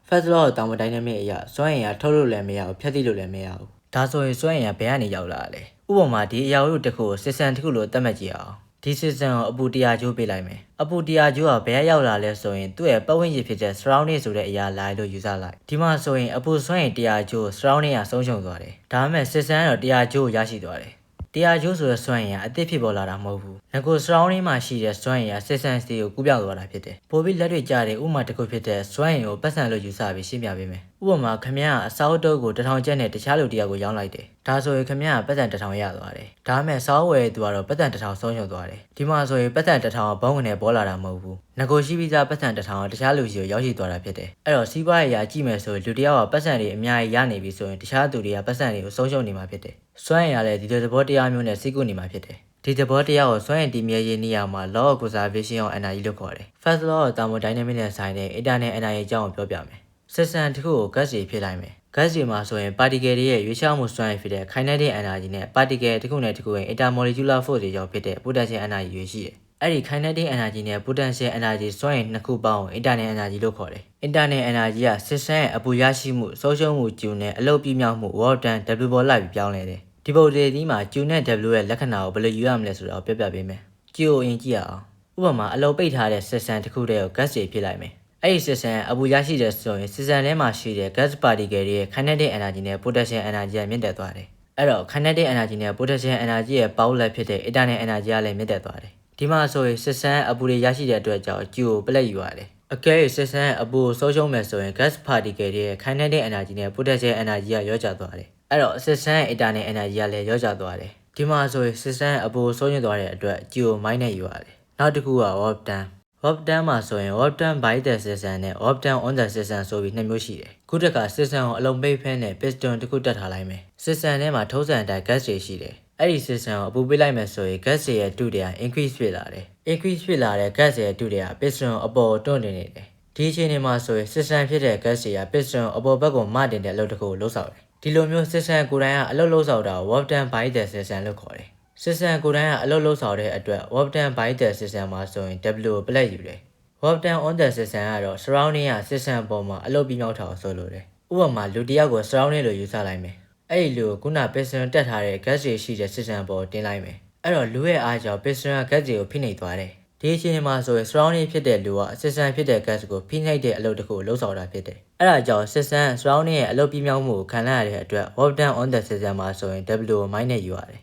first law တောင်မတိုင်းနဲ့မြင့်အရာစွမ်းအင်ကထုတ်လို့လည်းမရဘူးဖြတ်သိလို့လည်းမရဘူးဒါဆိုရင်စွမ်းအင်ကဘယ်ကနေရောက်လာလဲဥပမာဒီအရာတို့တစ်ခုကို system တစ်ခုလို့သတ်မှတ်ကြည့်အောင်ဒီ system ကိုအပူ100ကျိုးပေးလိုက်မယ်အပူ100ကျိုးကဘယ်ရောက်လာလဲဆိုရင်သူ့ရဲ့ပတ်ဝန်းကျင်ဖြစ်တဲ့ surrounding ဆိုတဲ့အရာလာလို့ယူဆလိုက်ဒီမှာဆိုရင်အပူစွမ်းအင်100ကျိုး surrounding ကဆုံးရှုံးသွားတယ်ဒါပေမဲ့ system ကတော့100ကျိုးကိုရရှိသွားတယ်100ကျိုးဆိုတဲ့စွမ်းအင်ကအသစ်ဖြစ်ပေါ်လာတာမဟုတ်ဘူးငကို surrounding မှာရှိတဲ့စွမ်းအင်က system စီကိုကူးပြောင်းသွားတာဖြစ်တယ်ပိုပြီးလက်တွေ့ကျတဲ့ဥပမာတစ်ခုဖြစ်တဲ့စွမ်းအင်ကိုပတ်စံလို့ယူဆပြီးရှင်းပြပေးမယ်ဥပမာခမရအစောက်တုပ်ကို1000ကျပ်နဲ့တခြားလူတယောက်ကိုရောင်းလိုက်တယ်ဒါဆိုရင်ခမရပတ်စံ1000ရသွားတယ်ဒါပေမဲ့စောက်ဝယ်သူကတော့ပတ်စံ1000ဆုံးရှုံးသွားတယ်ဒီမှာဆိုရင်ပတ်စံ1000ကဘုံကနေပေါ်လာတာမဟုတ်ဘူးငကိုရှိပြီးသားပတ်စံ1000ကတခြားလူစီကိုရောက်ရှိသွားတာဖြစ်တယ်အဲ့တော့စီးပွားရေးအရာကြည့်မယ်ဆိုရင်လူတယောက်ကပတ်စံတွေအများကြီးရနေပြီဆိုရင်တခြားသူတွေကပတ်စံတွေကိုဆုံးရှုံးနေမှာဖြစ်တယ်စွမ်းအင်ကလည်းဒီလိုသဘောတရားမျိုးနဲ့စိတ်ကူးနေမှာဖြစ်တယ်ဒီသဘောတရားကိုစွမ်းအင်တည်မြဲရေးနေရာမှာ law of conservation of energy လို့ခေါ်တယ် first law ကို thermodynamics နဲ့ဆိုင်တဲ့ internal energy အကြောင်းကိုပြောပြမယ် system တစ်ခုကို gas တွေဖြစ်လိုက်မယ် gas တွေမှာဆိုရင် particle တွေရဲ့ရွေးချယ်မှုစွမ်းအင်ဖြစ်တဲ့ kinetic energy နဲ့ particle တစ်ခုနဲ့တစ်ခုရဲ့ intermolecular force တွေကြောင့်ဖြစ်တဲ့ potential energy တွေရှိတယ်အဲ့ဒီ kinetic energy နဲ့ potential energy စွမ်းအင်နှစ်ခုပေါင်းကို internal energy လို့ခေါ်တယ် internal energy က system ရဲ့အပူရရှိမှုဆုံးရှုံးမှု Q နဲ့အလုပ်ပြမြောက်မှု work done W ပေါ်လိုက်ပြီးပြောင်းလဲတယ်ဒီပုံတွေဒီမှာ Q နဲ့ W ရဲ့လက္ခဏာကိုဘယ်လိုယူရမလဲဆိုတာကိုပြပြပေးမယ် Q ကိုအရင်ကြည့်ရအောင်ဥပမာအလုပ်ပိတ်ထားတဲ့ system တစ်ခုတည်းကို gas တွေဖြစ်လိုက်မယ်အဲ့ဒီ system အပူရရှိတဲ့ဆိုရင် system ထဲမှာရှိတဲ့ gas particle တွေရဲ့ kinetic energy နဲ့ potential energy ကမြင့်တက်သွားတယ်အဲ့တော့ kinetic energy နဲ့ potential energy ရဲ့ပေါင်းလက်ဖြစ်တဲ့ internal energy ကလည်းမြင့်တက်သွားတယ်ဒီမှာဆိုရင် system အပူတွေရရှိတဲ့အတွက်ကြောင့် Q ကိုပလက်ယူရတယ်အကယ်၍ system အပူကိုဆုံးရှုံးမယ်ဆိုရင် gas particle တွေရဲ့ kinetic energy နဲ့ potential energy ကရောကျသွားတယ်အဲ့တော့ system ရဲ့ internal energy ကလည်းရောကျသွားတယ်ဒီမှာဆိုရင် system အပူဆုံးရှုံးသွားတဲ့အတွက် Q ကို minus ယူရတယ်နောက်တစ်ခုက work done work done မှာဆိုရင် work done by the system နဲ့ work done on the system ဆိုပြီးနှစ်မျိုးရှိတယ်ခုတစ်ခါ system ကိုအလုံးပိတ်ဖဲနဲ့ piston တစ်ခုတက်ထားလိုက်မယ် system ထဲမှာထုံးစံအတိုင်း gas တွေရှိတယ်အဲ့ဒီ system ကိုအပူပေးလိုက်မယ်ဆိုရင် gas တွေရဲ့တုတွေက increase ဖြစ်လာတယ် increase ဖြစ်လာတဲ့ gas ရဲ့တုတွေက piston အပေါ်တွန်းတင်နေတယ်ဒီအချိန်မှာဆိုရင် system ဖြစ်တဲ့ gas တွေက piston အပေါ်ဘက်ကိုမတင်တဲ့အလုပ်တစ်ခုကိုလုပ်ဆောင်တယ်ဒီလိုမျိုး system ကိုယ်တိုင်ကအလုပ်လုပ်ဆောင်တာကို work done by the system လို့ခေါ်တယ် system ကိုယ်တိုင်ကအလုပ်လုပ်ဆောင်တဲ့အတွက် work done by the system မှာဆိုရင် W ကိုပလက်ယူတယ် work done on the system ကတော့ surrounding က system အပေါ်မှာအလုပ်ပြီးမြောက်တာကိုဆိုလိုတယ်ဥပမာလူတစ်ယောက်ကို surrounding လို့ယူဆလိုက်မယ်အဲ့ဒီလူကိုခုန piston တက်ထားတဲ့ gas တွေရှိတဲ့ system ပေါ်တင်လိုက်မယ်အဲ့တော့လူရဲ့အားကြောင့် piston က gas တွေကိုဖိနှိပ်သွားတယ်ဒီအချိန်မှာဆိုရင် surrounding ဖြစ်တဲ့လူက system ဖြစ်တဲ့ gas ကိုဖိနှိပ်တဲ့အလုပ်တစ်ခုကိုလုပ်ဆောင်တာဖြစ်တယ်အဲ့ဒါကြောင့် system surrounding ရဲ့အလုပ်ပြီးမြောက်မှုကိုခံရတဲ့အတွက် work done on the system မှာဆိုရင် W ကို minus ယူရတယ်